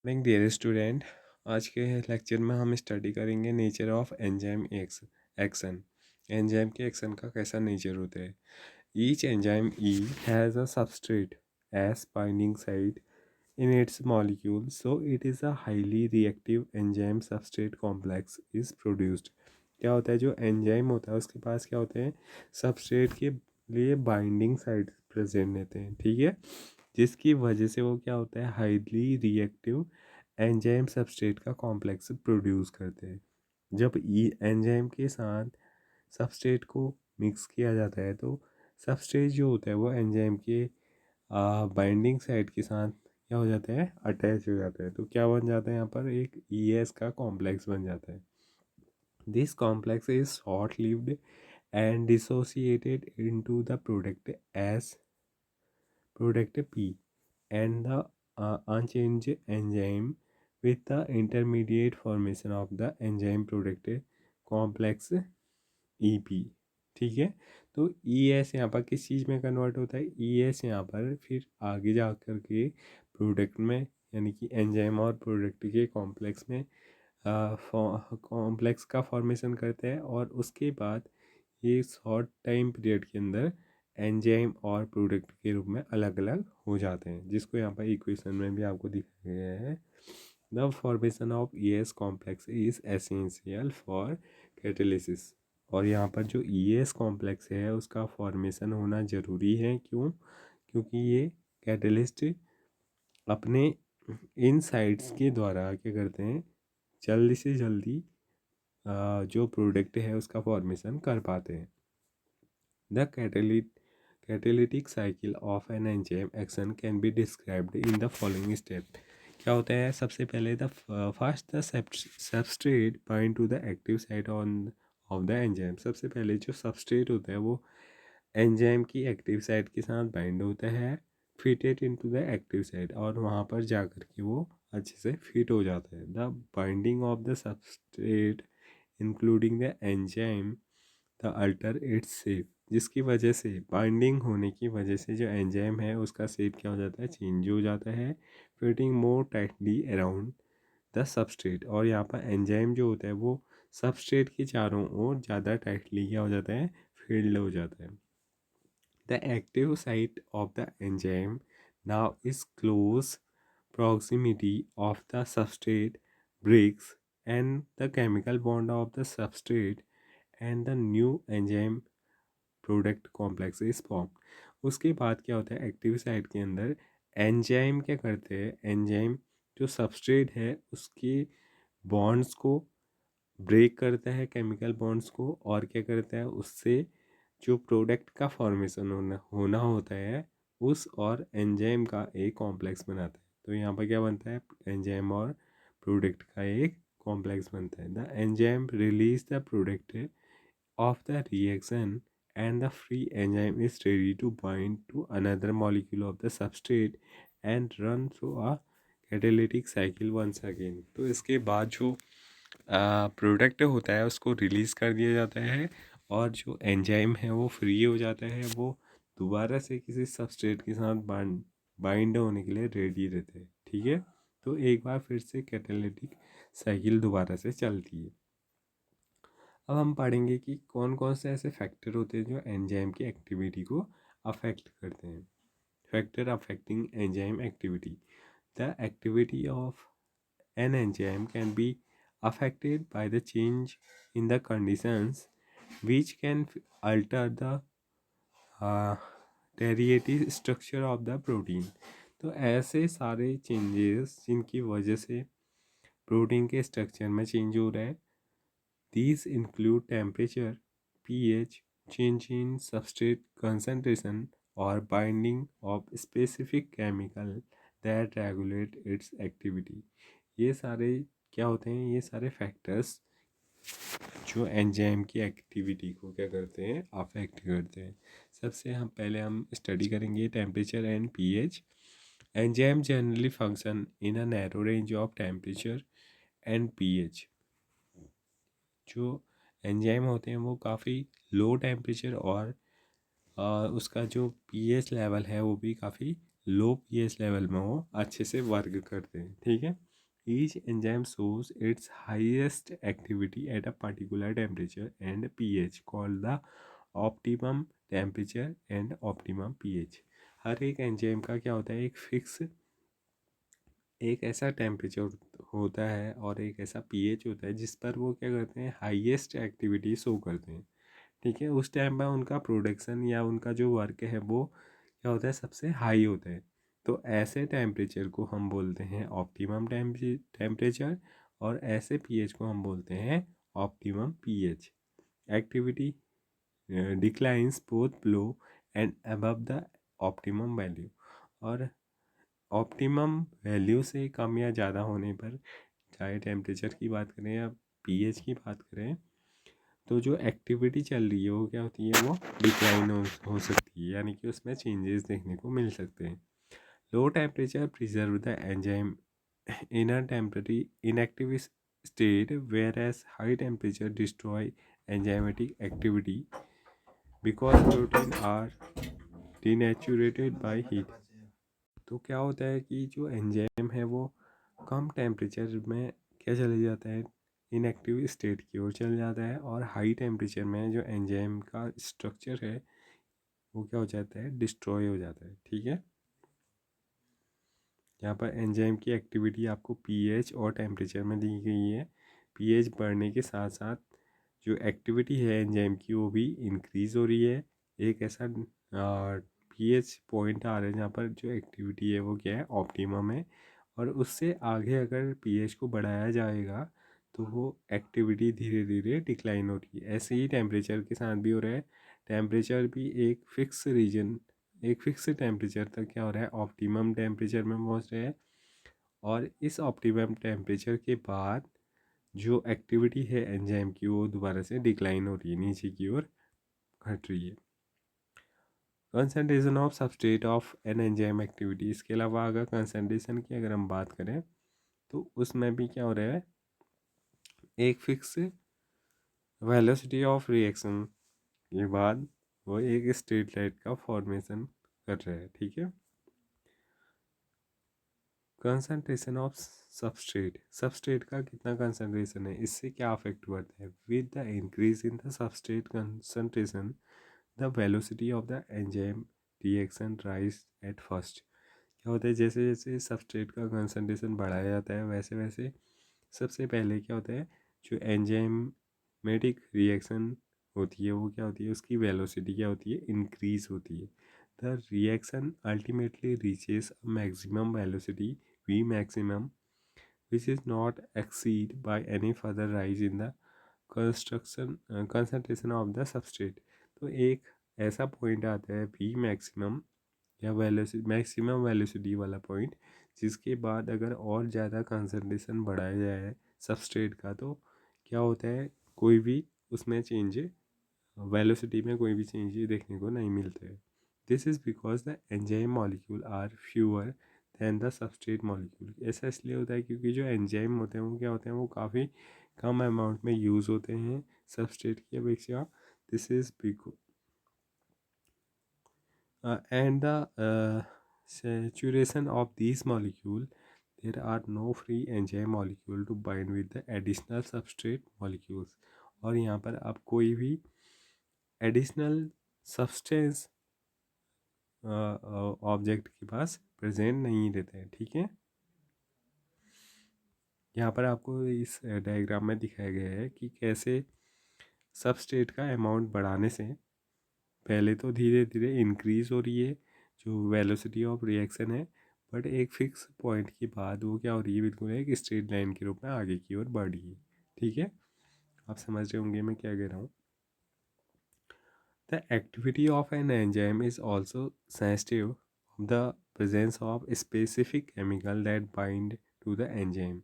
Morning dear student. आज के lecture में हम स्टडी करेंगे nature of enzyme action. Enzyme के एक्शन का कैसा नेचर होता है। Each enzyme E has a substrate as binding site in its molecule, so it is a highly reactive enzyme substrate complex is produced। क्या होता है, जो एंजाइम होता है उसके पास क्या होते हैं, सबस्ट्रेट के लिए बाइंडिंग साइट प्रेजेंट रहते हैं, ठीक है, जिसकी वजह से वो क्या होता है, हाईली रिएक्टिव एंजाइम सबस्ट्रेट का कॉम्प्लेक्स प्रोड्यूस करते हैं। जब एंजाइम के साथ सबस्ट्रेट को मिक्स किया जाता है तो सबस्ट्रेट जो होता है वो एंजाइम के बाइंडिंग साइट के साथ क्या हो जाता है, अटैच हो जाता है। तो क्या बन जाता है, यहाँ पर एक ES का कॉम्प्लेक्स बन जाता है। This complex is short lived and dissociated into the product as product P and the unchanged enzyme with the intermediate formation of the enzyme product complex EP। ठीक है, तो ES यहाँ पर किस चीज़ में कन्वर्ट होता है, ES यहाँ पर फिर आगे जा कर के प्रोडक्ट में यानी कि एंजाइम और प्रोडक्ट के कॉम्प्लेक्स में कॉम्प्लेक्स का फॉर्मेशन करते हैं, और उसके बाद ये शॉर्ट टाइम पीरियड के अंदर एंजाइम और प्रोडक्ट के रूप में अलग अलग हो जाते हैं, जिसको यहाँ पर इक्वेशन में भी आपको दिखाया गया है। The formation of ES complex is essential for catalysis. और यहाँ पर जो ES कॉम्प्लेक्स है उसका फॉर्मेशन होना ज़रूरी है, क्यों, क्योंकि ये कैटलिस्ट अपने इन साइट्स के द्वारा क्या करते हैं, जल्दी से जल्दी जो प्रोडक्ट है उसका फॉर्मेशन कर पाते हैं। The catalytic cycle of an enzyme action can be described in the following step. क्या होता है, सबसे पहले the first the substrate bind to the active site on of the enzyme. सबसे पहले जो सबस्ट्रेट होता है वो एंजाइम की एक्टिव साइट के साथ बाइंड होता है, fitted into the active site, और वहाँ पर जा कर के वो अच्छे से फिट हो जाता है। The binding of the substrate including the enzyme the alter its shape, जिसकी वजह से बाइंडिंग होने की वजह से जो एंजाइम है उसका शेप क्या हो जाता है, चेंज हो जाता है, fitting more tightly around the substrate. और यहाँ पर एंजाइम जो होता है वो सबस्ट्रेट के चारों ओर ज़्यादा टाइटली क्या हो जाता है, फील्ड हो जाता है। The active site of the enzyme now is close proximity of the substrate breaks and the chemical bond of the substrate and the new enzyme product complex is formed। उसके बाद क्या होता है, एक्टिव साइट के अंदर enzyme क्या करते हैं, एंजाइम जो सबस्ट्रेट है उसके बॉन्ड्स को ब्रेक करता है, केमिकल बॉन्ड्स को, और क्या करता है, उससे जो प्रोडक्ट का फॉर्मेशन होना होता है उस और एंजाइम का एक कॉम्प्लेक्स बनाता है। तो यहाँ पर क्या बनता है, एंजाइम और प्रोडक्ट का एक कॉम्प्लेक्स बनता है। The enzyme release the product of the reaction and the free enzyme is ready to bind to another molecule of the substrate and run through a catalytic cycle once again। तो इसके बाद जो product होता है उसको release कर दिया जाता है, और जो एंजाइम है वो फ्री हो जाता है, वो दोबारा से किसी सबस्ट्रेट के साथ बाइंड होने के लिए रेडी रहते हैं, ठीक है। तो एक बार फिर से कैटालिटिक साइकिल दोबारा से चलती है। अब हम पढ़ेंगे कि कौन कौन से ऐसे फैक्टर होते हैं जो एंजाइम की एक्टिविटी को अफेक्ट करते हैं। Factor affecting enzyme activity. The activity of an enzyme can be affected by the change in the conditions which can alter the tertiary structure of the protein। तो ऐसे सारे चेंजेस जिनकी वजह से प्रोटीन के स्ट्रक्चर में चेंज हो रहा है, these include temperature, pH, change in substrate concentration or binding of specific chemical that regulate its activity। ये सारे क्या होते हैं, ये सारे फैक्टर्स जो एंजाइम की एक्टिविटी को क्या करते हैं, अफेक्ट करते हैं। सबसे हम स्टडी करेंगे temperature and pH. Enzyme generally function in a narrow range of temperature and pH. जो एंजाइम होते हैं वो काफ़ी लो टेम्परेचर और उसका जो पीएच लेवल है वो भी काफ़ी लो पीएच लेवल में वो अच्छे से वर्क करते हैं, ठीक है। Each enzyme shows its highest activity at a particular temperature and pH called the optimum temperature and optimum pH. हर एक एंजाइम का क्या होता है, एक फिक्स एक ऐसा टेम्परेचर होता है और एक ऐसा पीएच होता है जिस पर वो क्या करते हैं, हाईएस्ट एक्टिविटी शो करते हैं। ठीक है, उस टाइम पर उनका प्रोडक्शन या उनका जो वर्क है वो क्या होता है, सबसे हाई होता है। तो ऐसे टेम्परेचर को हम बोलते हैं ऑप्टिमम टेम्परेचर और ऐसे पीएच को हम बोलते हैं optimum pH. Activity declines both below and above the optimum value. और ऑप्टिमम वैल्यू से कम या ज़्यादा होने पर, चाहे टेम्परेचर की बात करें या पीएच की बात करें, तो जो एक्टिविटी चल रही है वो क्या होती है, वो डिक्लाइन हो सकती है, यानी कि उसमें चेंजेस देखने को मिल सकते हैं। Low temperature preserve the enzyme in a temporary inactive state, whereas high temperature destroy enzymatic activity because protein are denatured by heat. तो क्या होता है कि जो एंजाइम है वो कम टेम्परेचर में क्या चले जाता है, इनएक्टिव स्टेट की ओर चल जाता है, और हाई टेम्परेचर में जो एंजाइम का स्ट्रक्चर है वो क्या हो जाता है, डिस्ट्रॉय हो जाता है। ठीक है, यहाँ पर एंजाइम की एक्टिविटी आपको पीएच और टेम्परेचर में दी गई है। पीएच बढ़ने के साथ साथ जो एक्टिविटी है एंजाइम की वो भी इंक्रीज़ हो रही है। एक ऐसा पीएच पॉइंट आ रहा है जहाँ पर जो एक्टिविटी है वो क्या है, ऑप्टिमम है, और उससे आगे अगर पीएच को बढ़ाया जाएगा तो वो एक्टिविटी धीरे धीरे डिक्लाइन हो रही है। ऐसे ही टेम्परेचर के साथ भी हो रहा है। टेम्परेचर भी एक फिक्स रीजन, एक फिक्स टेम्परेचर तक क्या हो रहा है, ऑप्टिमम टेम्परेचर में पहुंच रहे हैं, और इस ऑप्टिमम टेम्परेचर के बाद जो एक्टिविटी है एंजाइम की वो दोबारा से डिक्लाइन हो रही है, नीचे की ओर घट रही है। Concentration of substrate of an enzyme activity, इसके अलावा अगर कंसंट्रेशन की अगर हम बात करें तो उसमें भी क्या हो रहा है, एक फिक्स वेलोसिटी ऑफ रिएक्शन के बाद वो एक स्ट्रेट लाइन का फॉर्मेशन कर रहा है। ठीक है, कंसंट्रेशन ऑफ सबस्ट्रेट, सबस्ट्रेट का कितना कंसंट्रेशन है, इससे क्या अफेक्ट बढ़ता है। With the increase in the substrate concentration the velocity of the enzyme reaction rise at first. क्या होता है, जैसे जैसे सबस्ट्रेट का कंसंट्रेशन बढ़ाया जाता है वैसे वैसे सबसे पहले क्या होता है, जो एंजाइमेटिक रिएक्शन होती है वो क्या होती है, उसकी वेलोसिटी क्या होती है, इंक्रीज होती है। The reaction ultimately reaches a maximum velocity V maximum, which is not exceed by any further rise in the concentration of the substrate। तो एक ऐसा पॉइंट आता है V मैक्सिमम या मैक्सिमम वेलोसिटी वाला पॉइंट, जिसके बाद अगर और ज़्यादा कंसंट्रेशन बढ़ाया जाए सबस्ट्रेट का तो क्या होता है, कोई भी उसमें चेंज, वेलोसिटी में कोई भी चेंज देखने को नहीं मिलता है। This is because the enzyme molecule are fewer than the substrate molecule. ऐसा इसलिए होता है क्योंकि जो एंजाइम होते हैं वो क्या होते हैं, वो काफ़ी कम अमाउंट में यूज़ होते हैं सबस्ट्रेट की अपेक्षा। This is because and the saturation of these molecule, there are no free enzyme molecule to bind with the additional substrate molecules। और यहाँ पर आप कोई भी एडिशनल सब्सटेंस ऑब्जेक्ट के पास प्रेजेंट नहीं रहते हैं। ठीक है, यहाँ पर आपको इस डायग्राम में दिखाया गया है कि कैसे सबस्ट्रेट का अमाउंट बढ़ाने से पहले तो धीरे धीरे इंक्रीज़ हो रही है जो वेलोसिटी ऑफ रिएक्शन है, बट एक फिक्स पॉइंट के बाद वो क्या हो रही है, बिल्कुल एक स्ट्रेट लाइन के रूप में आगे की ओर बढ़ रही है। ठीक है, आप समझ रहे होंगे मैं क्या कह रहा हूँ। The activity of an enzyme is also sensitive of the presence of specific chemical that bind to the enzyme.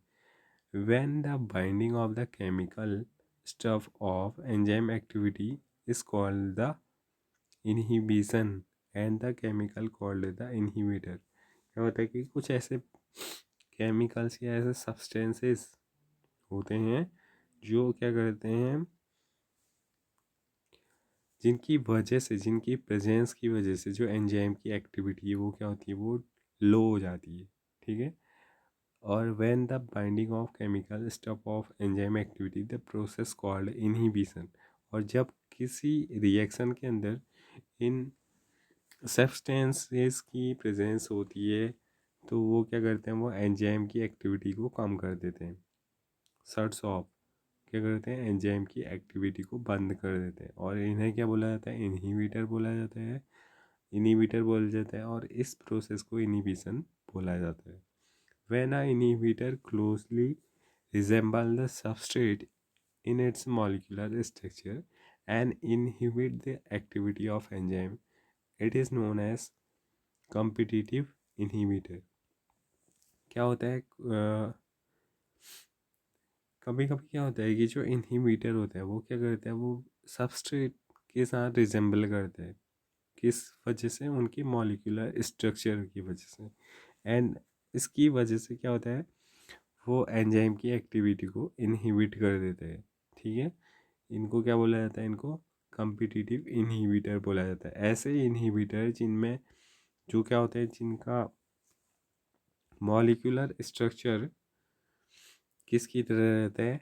When the binding of the chemical stuff of enzyme activity is called the inhibition and the chemical called the inhibitor। क्या होता है कि कुछ ऐसे chemicals या ऐसे substances होते हैं जो क्या करते हैं, जिनकी वजह से, जिनकी प्रेजेंस की वजह से जो एंजाइम की एक्टिविटी है वो क्या होती है, वो लो हो जाती है। ठीक है, और when the binding of chemical stop of enzyme activity the process called inhibition. और जब किसी रिएक्शन के अंदर इन सब्सटेंसेस की प्रेजेंस होती है तो वो क्या करते हैं, वो एंजाइम की एक्टिविटी को कम कर देते हैं। शट्स ऑफ, क्या करते हैं, एंजाइम की एक्टिविटी को बंद कर देते हैं। और इन्हें क्या बोला जाता है, इनहिबिटर बोला जाता है, इनहिबिटर बोला जाता है। और इस प्रोसेस को इनहिबिशन बोला जाता है। When a inhibitor closely resemble the substrate in its molecular structure and inhibit the activity of enzyme, it is known as competitive inhibitor। क्या होता है, कभी कभी क्या होता है कि जो इनहिबिटर होता है वो क्या करता है, वो सबस्ट्रेट के साथ रिजेंबल करता है। किस वजह से, उनकी मॉलिक्यूलर स्ट्रक्चर की वजह से। एंड इसकी वजह से क्या होता है, वो एंजाइम की एक्टिविटी को इनहिबिट कर देता है। ठीक है, इनको क्या बोला जाता है, इनको कम्पिटिटिव इनहिबिटर बोला जाता है। ऐसे इनहिबिटर जिनमें जो क्या होते हैं, जिनका मॉलिक्यूलर स्ट्रक्चर किसकी तरह रहता है,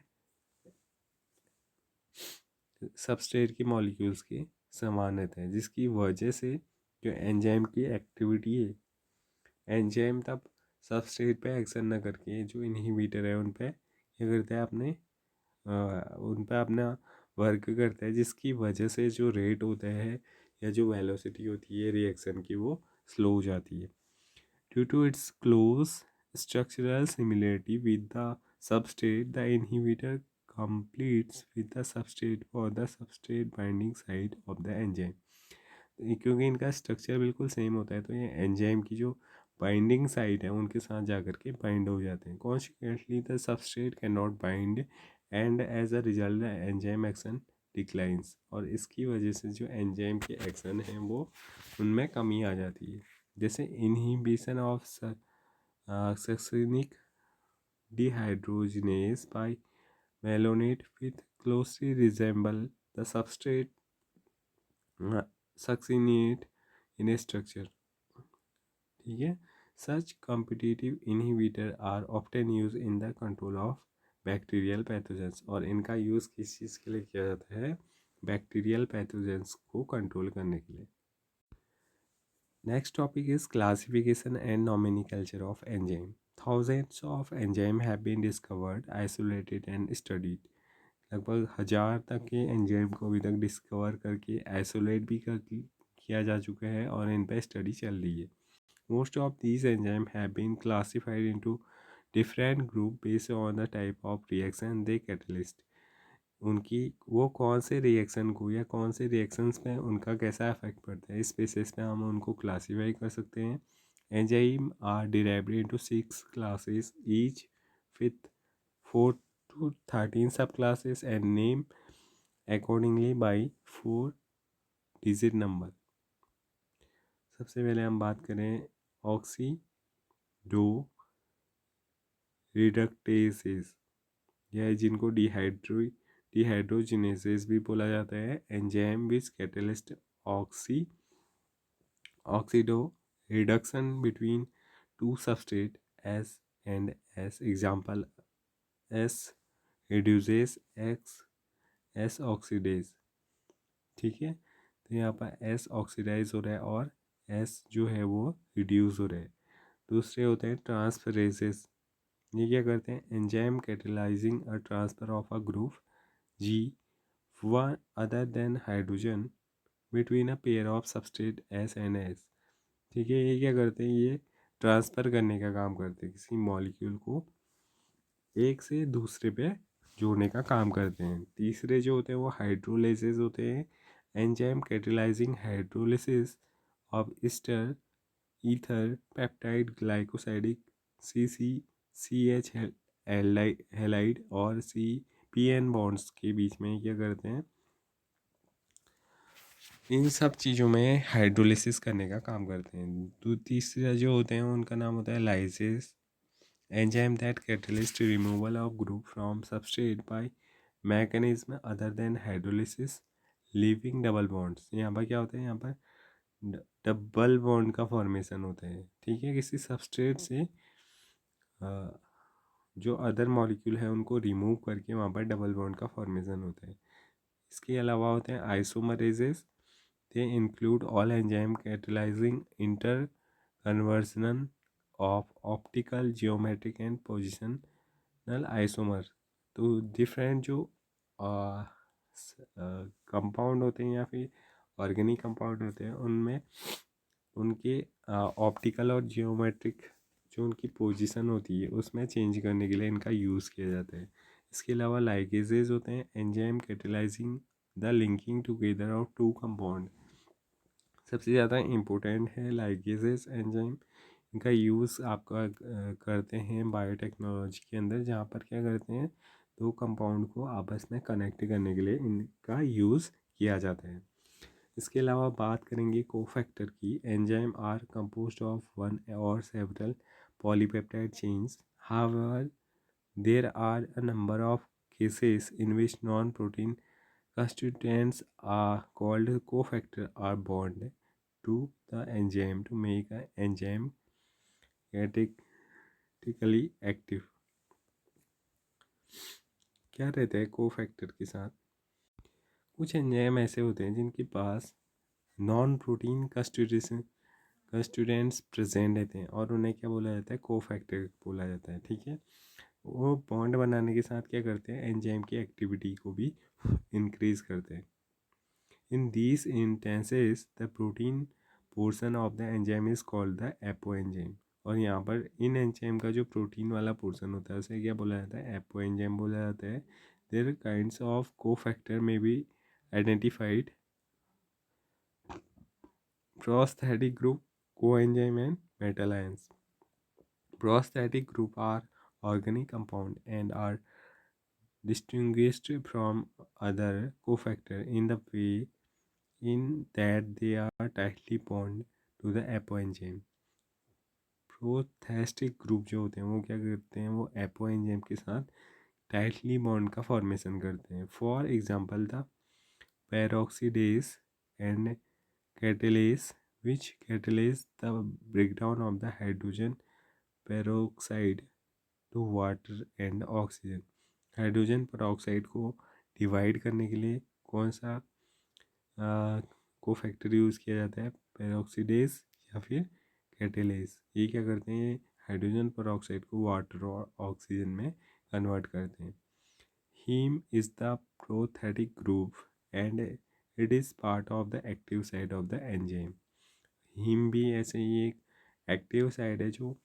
सबस्ट्रेट की मॉलिक्यूल्स के समान रहते हैं, जिसकी वजह से जो एंजाइम की एक्टिविटी है, एंजाइम तब सबस्ट्रेट पे एक्शन ना करके जो इनहिबिटर है उन पे क्या करता है, अपने उन पे अपना वर्क करता है, जिसकी वजह से जो रेट होता है या जो वेलोसिटी होती है रिएक्शन की वो स्लो हो जाती है। Due to its close structural similarity with the substrate the inhibitor completes with the substrate for the substrate binding site of the enzyme। क्योंकि इनका स्ट्रक्चर बिल्कुल सेम होता है तो ये एंजाइम की जो बाइंडिंग साइट है उनके साथ जाकर के बाइंड हो जाते हैं। Consequently the substrate can not bind and as a result the enzyme action declines. और इसकी वजह से जो एंजाइम के एक्शन हैं वो उनमें कमी आ जाती है। जैसे inhibition of succinic dehydrogenase by malonate with closely resemble the substrate succinate in a structure। ठीक है, such competitive inhibitor are often used in the control of bacterial pathogens। और इनका यूज़ किस चीज़ के लिए किया जाता है, बैक्टीरियल पैथोजेंस को कंट्रोल करने के लिए। Next topic is classification and nomenclature of enzyme। Thousands of enzyme have been discovered, isolated and studied। लगभग 1000 तक के एंजाइम को अभी तक डिस्कवर करके आइसोलेट भी किया जा चुका है और इन पर स्टडी चल रही है। Most of these enzyme have been classified into different group based on the type of reaction they catalyst. उनकी वो कौन से रिएक्शन को या कौन से रिएक्शंस पे उनका कैसा इफेक्ट पड़ता है, इस बेसिस पे हम उनको क्लासीफाई कर सकते हैं। Enzyme are derived into 6 classes each with 4 to 13 subclasses and name accordingly by 4 digit number। सबसे पहले हम बात करें ऑक्सीडो रिडक्टेसेस, यह जिनको डिहाइड्रोजिनेसेस भी बोला जाता है। Enzyme which catalyst oxido reduction between two substrate S and S. Example S reduces x S oxidase. ठीक है, तो यहाँ पर एस ऑक्सीडाइज हो रहा है और एस जो है वो रिड्यूस हो रहा है। दूसरे होते हैं ट्रांसफरेसेस। ये क्या करते हैं, enzyme catalysing a transfer of a group G one other than hydrogen between a pair of substrate S and S. ठीक है, ये क्या करते हैं, ये ट्रांसफ़र करने का काम करते हैं, किसी मॉलिक्यूल को एक से दूसरे पे जोड़ने का काम करते हैं। तीसरे जो होते हैं वो हाइड्रोलाइसिस होते हैं। Enzyme catalysing hydrolysis of Easter ether peptide glycosidic CH halide और CPN बॉन्ड्स के बीच में क्या करते हैं, इन सब चीज़ों में हाइड्रोलिसिस करने का काम करते हैं। तो तीसरा जो होते हैं उनका नाम होता है lysis. Enzyme that catalyst removal of group from substrate by mechanism other than hydrolysis leaving double bonds. यहाँ पर क्या होता है, यहाँ पर डबल बॉन्ड का फॉर्मेशन होता है। ठीक है, किसी सबस्ट्रेट से जो अदर मॉलिक्यूल है उनको रिमूव करके वहाँ पर डबल बॉन्ड का फॉर्मेशन होता है। इसके अलावा होते हैं isomerases. They include all enzyme catalysing interconversion of optical geometric and positional isomer. तो डिफरेंट जो कंपाउंड होते हैं या फिर ऑर्गेनिक कंपाउंड होते हैं उनमें उनके ऑप्टिकल और जियोमेट्रिक जो उनकी पोजीशन होती है उसमें चेंज करने के लिए इनका यूज़ किया जाता है। इसके अलावा लाइगेजेस होते हैं enzyme catalysing the linking together of two compound. सबसे ज़्यादा इम्पोर्टेंट है लाइगेजेस एंजाइम। इनका यूज़ आपका करते हैं बायोटेक्नोलॉजी के अंदर, जहाँ पर क्या करते हैं दो कंपाउंड को आपस में कनेक्ट करने के लिए इनका यूज़ किया जाता है। इसके अलावा बात करेंगे कोफैक्टर की। Enzyme are composed of one or several polypeptide chains. However there are a number of cases in which non protein constituents are called cofactor are bound to the enzyme to make an enzyme catalytically active। क्या रहता है cofactor के साथ? कुछ enzyme ऐसे होते हैं जिनके पास नॉन प्रोटीन कंस्टिट्यूएंट्स प्रेजेंट रहते हैं और उन्हें क्या बोला जाता है? कोफैक्टर बोला जाता है। ठीक है, वो बॉन्ड बनाने के साथ क्या करते हैं? एंजाइम की एक्टिविटी को भी इंक्रीज करते हैं। In these instances, the protein portion of the enzyme is called the apoenzyme। और यहाँ पर इन एंजाइम का जो प्रोटीन वाला पोर्शन होता है उसे क्या बोला जाता है? एपोएंजाइम बोला जाता है। देयर काइंड्स ऑफ कोफैक्टर में be identified prosthetic group, coenzyme and metal ions। Prosthetic group are organic compound and are distinguished from other cofactor in the way in that they are tightly bound to the apoenzyme। Prosthetic group जो होते हैं वो क्या करते हैं? वो apoenzyme के साथ टाइटली बॉन्ड का फॉर्मेशन करते हैं। For example the peroxidase and catalase which catalyse the breakdown of the hydrogen peroxide to water and oxygen. Hydrogen peroxide को डिवाइड करने के लिए कौन सा कोफैक्टर यूज़ किया जाता है? पेरोक्सीडेज या फिर कैटेलेस। ये क्या करते हैं? हाइड्रोजन पेरोक्साइड को वाटर और ऑक्सीजन में कन्वर्ट करते हैं। Heme is the prosthetic group and it is part of the active side of the enzyme. Heme भी ऐसे ही एक एक्टिव साइड है जो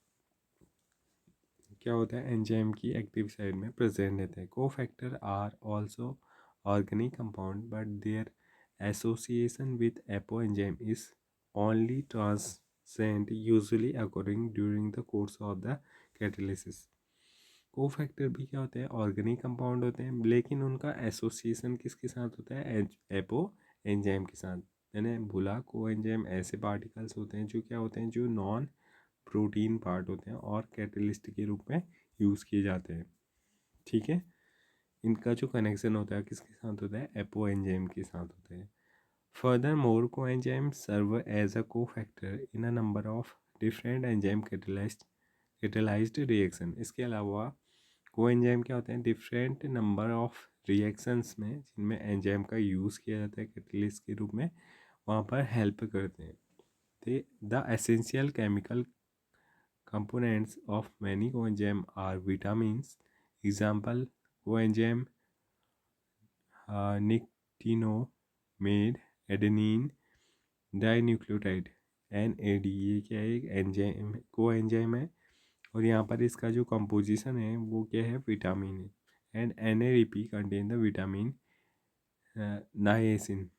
क्या होता है? एंजाइम की एक्टिव साइड में प्रेजेंट रहता है। Cofactor are also organic compound but their association with apoenzyme is only transient, usually occurring during the course of the catalysis। Cofactor भी क्या होते हैं? ऑर्गेनिक कंपाउंड होते हैं, लेकिन उनका एसोसिएशन किसके साथ होता है? एपो एंजाइम के साथ। मैंने बोला को एंजाइम ऐसे पार्टिकल्स होते हैं जो क्या होते हैं? जो नॉन प्रोटीन पार्ट होते हैं और कैटलिस्ट के रूप में यूज़ किए जाते हैं। ठीक है, इनका जो कनेक्शन होता है किसके साथ होता है? एपो एंजाइम के साथ होता है। Furthermore, coenzymes serve as a cofactor in a number of different enzyme catalyzed reaction। इसके अलावा कोएंजाइम क्या होते हैं? डिफरेंट नंबर ऑफ रिएक्शंस में जिनमें एंजाइम का यूज़ किया जाता है कैटलिस्ट के रूप में, वहाँ पर हेल्प करते हैं। The essential chemical components of many coenzyme are vitamins। Example coenzyme nicotinoid adenine dinucleotide NAD। ये क्या है? एक एंजाइम को एंजाइम है और यहाँ पर इसका जो कंपोजिशन है वो क्या है? विटामिन है। And NADP contain the vitamin niacin.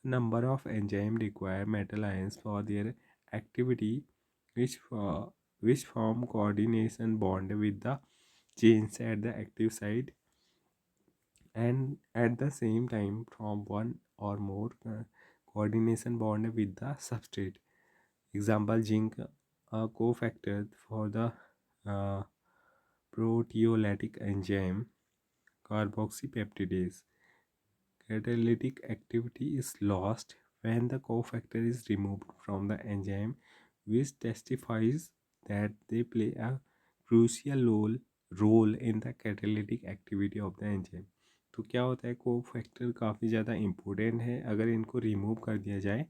Number of enzyme require metal ions for their activity which form coordination bond with the chains at the active site and at the same time from one or more coordination bond with the substrate। Example zinc, a cofactor for the uh, proteolytic enzyme carboxypeptidase। Catalytic activity is lost when the cofactor is removed from the enzyme, which testifies that they play a crucial role in the catalytic activity of the enzyme. तो क्या होता है, को factor काफ़ी ज़्यादा important है, अगर इनको रिमूव कर दिया जाए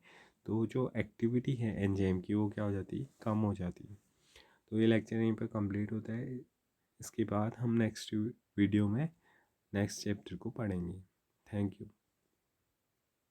तो जो एक्टिविटी है एंजाइम की वो क्या हो जाती है, कम हो जाती है। तो ये लेक्चर यहीं पर कंप्लीट होता है। इसके बाद हम नेक्स्ट वीडियो में नेक्स्ट चैप्टर को पढ़ेंगे। Thank you.